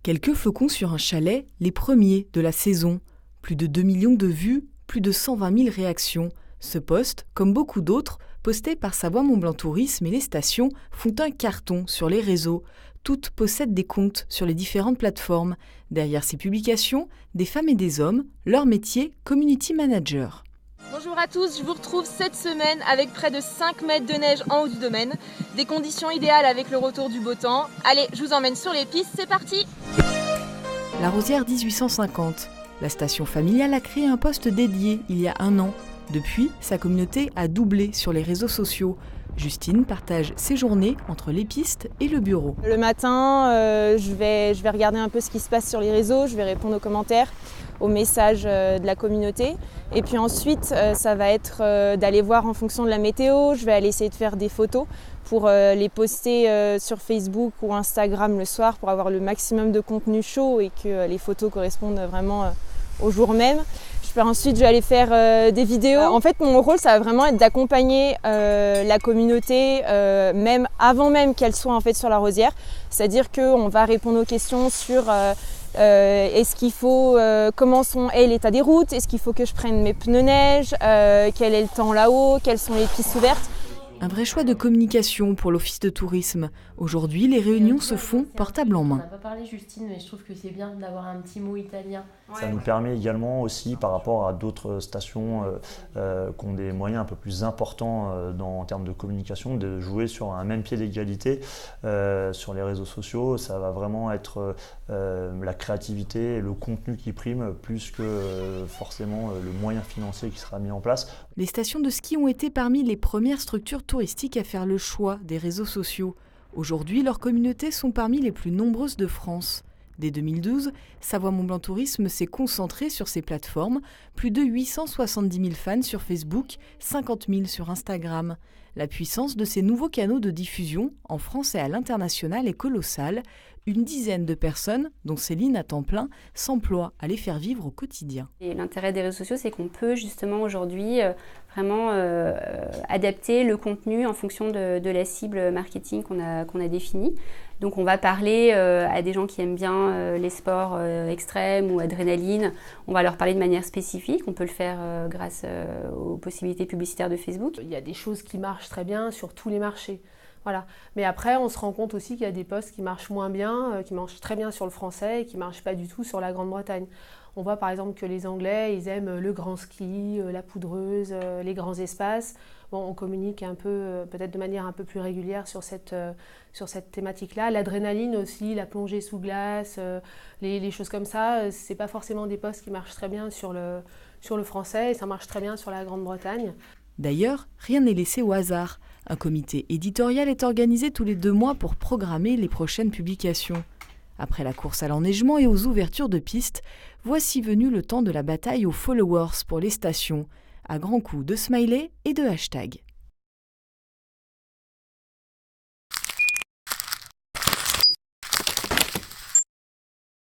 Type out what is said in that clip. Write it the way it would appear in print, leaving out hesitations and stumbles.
Quelques flocons sur un chalet, les premiers de la saison. Plus de 2 millions de vues, plus de 120 000 réactions. Ce post, comme beaucoup d'autres, postés par Savoie Mont Blanc Tourisme et les stations, font un carton sur les réseaux. Toutes possèdent des comptes sur les différentes plateformes. Derrière ces publications, des femmes et des hommes, leur métier, community manager. Bonjour à tous, je vous retrouve cette semaine avec près de 5 mètres de neige en haut du domaine. Des conditions idéales avec le retour du beau temps. Allez, je vous emmène sur les pistes, c'est parti! La Rosière 1850. La station familiale a créé un poste dédié il y a 1 an. Depuis, sa communauté a doublé sur les réseaux sociaux. Justine partage ses journées entre les pistes et le bureau. Le matin, je vais regarder un peu ce qui se passe sur les réseaux, je vais répondre aux commentaires, aux messages de la communauté. Et puis ensuite, ça va être d'aller voir en fonction de la météo. Je vais aller essayer de faire des photos pour les poster sur Facebook ou Instagram le soir pour avoir le maximum de contenu chaud et que les photos correspondent vraiment au jour même. Ensuite, je vais aller faire des vidéos. En fait, mon rôle, ça va vraiment être d'accompagner la communauté, même avant même qu'elle soit en fait sur la Rosière. C'est-à-dire qu'on va répondre aux questions sur est-ce qu'il faut, comment est l'état des routes, est-ce qu'il faut que je prenne mes pneus neige, quel est le temps là-haut, quelles sont les pistes ouvertes. Un vrai choix de communication pour l'office de tourisme. Aujourd'hui, les réunions se font portable en main. On n'a pas parlé, Justine, mais je trouve que c'est bien d'avoir un petit mot italien. Ça nous permet également aussi, par rapport à d'autres stations qui ont des moyens un peu plus importants en termes de communication, de jouer sur un même pied d'égalité sur les réseaux sociaux. Ça va vraiment être la créativité et le contenu qui prime plus que forcément le moyen financier qui sera mis en place. Les stations de ski ont été parmi les premières structures touristiques à faire le choix des réseaux sociaux. Aujourd'hui, leurs communautés sont parmi les plus nombreuses de France. Dès 2012, Savoie Mont Blanc Tourisme s'est concentré sur ces plateformes, plus de 870 000 fans sur Facebook, 50 000 sur Instagram. La puissance de ces nouveaux canaux de diffusion, en France et à l'international, est colossale. Une dizaine de personnes, dont Céline à temps plein, s'emploient à les faire vivre au quotidien. Et l'intérêt des réseaux sociaux, c'est qu'on peut justement aujourd'hui vraiment adapter le contenu en fonction de la cible marketing qu'on a définie. Donc on va parler à des gens qui aiment bien les sports extrêmes ou adrénaline. On va leur parler de manière spécifique. On peut le faire grâce aux possibilités publicitaires de Facebook. Il y a des choses qui marchent très bien sur tous les marchés. Voilà. Mais après, on se rend compte aussi qu'il y a des postes qui marchent moins bien, qui marchent très bien sur le français et qui ne marchent pas du tout sur la Grande-Bretagne. On voit par exemple que les Anglais, ils aiment le grand ski, la poudreuse, les grands espaces. Bon, on communique un peu, peut-être de manière un peu plus régulière sur cette thématique-là. L'adrénaline aussi, la plongée sous glace, les choses comme ça, c'est pas forcément des postes qui marchent très bien sur le français et ça marche très bien sur la Grande-Bretagne. D'ailleurs, rien n'est laissé au hasard. Un comité éditorial est organisé tous les 2 mois pour programmer les prochaines publications. Après la course à l'enneigement et aux ouvertures de pistes, voici venu le temps de la bataille aux followers pour les stations, à grands coups de smileys et de hashtags.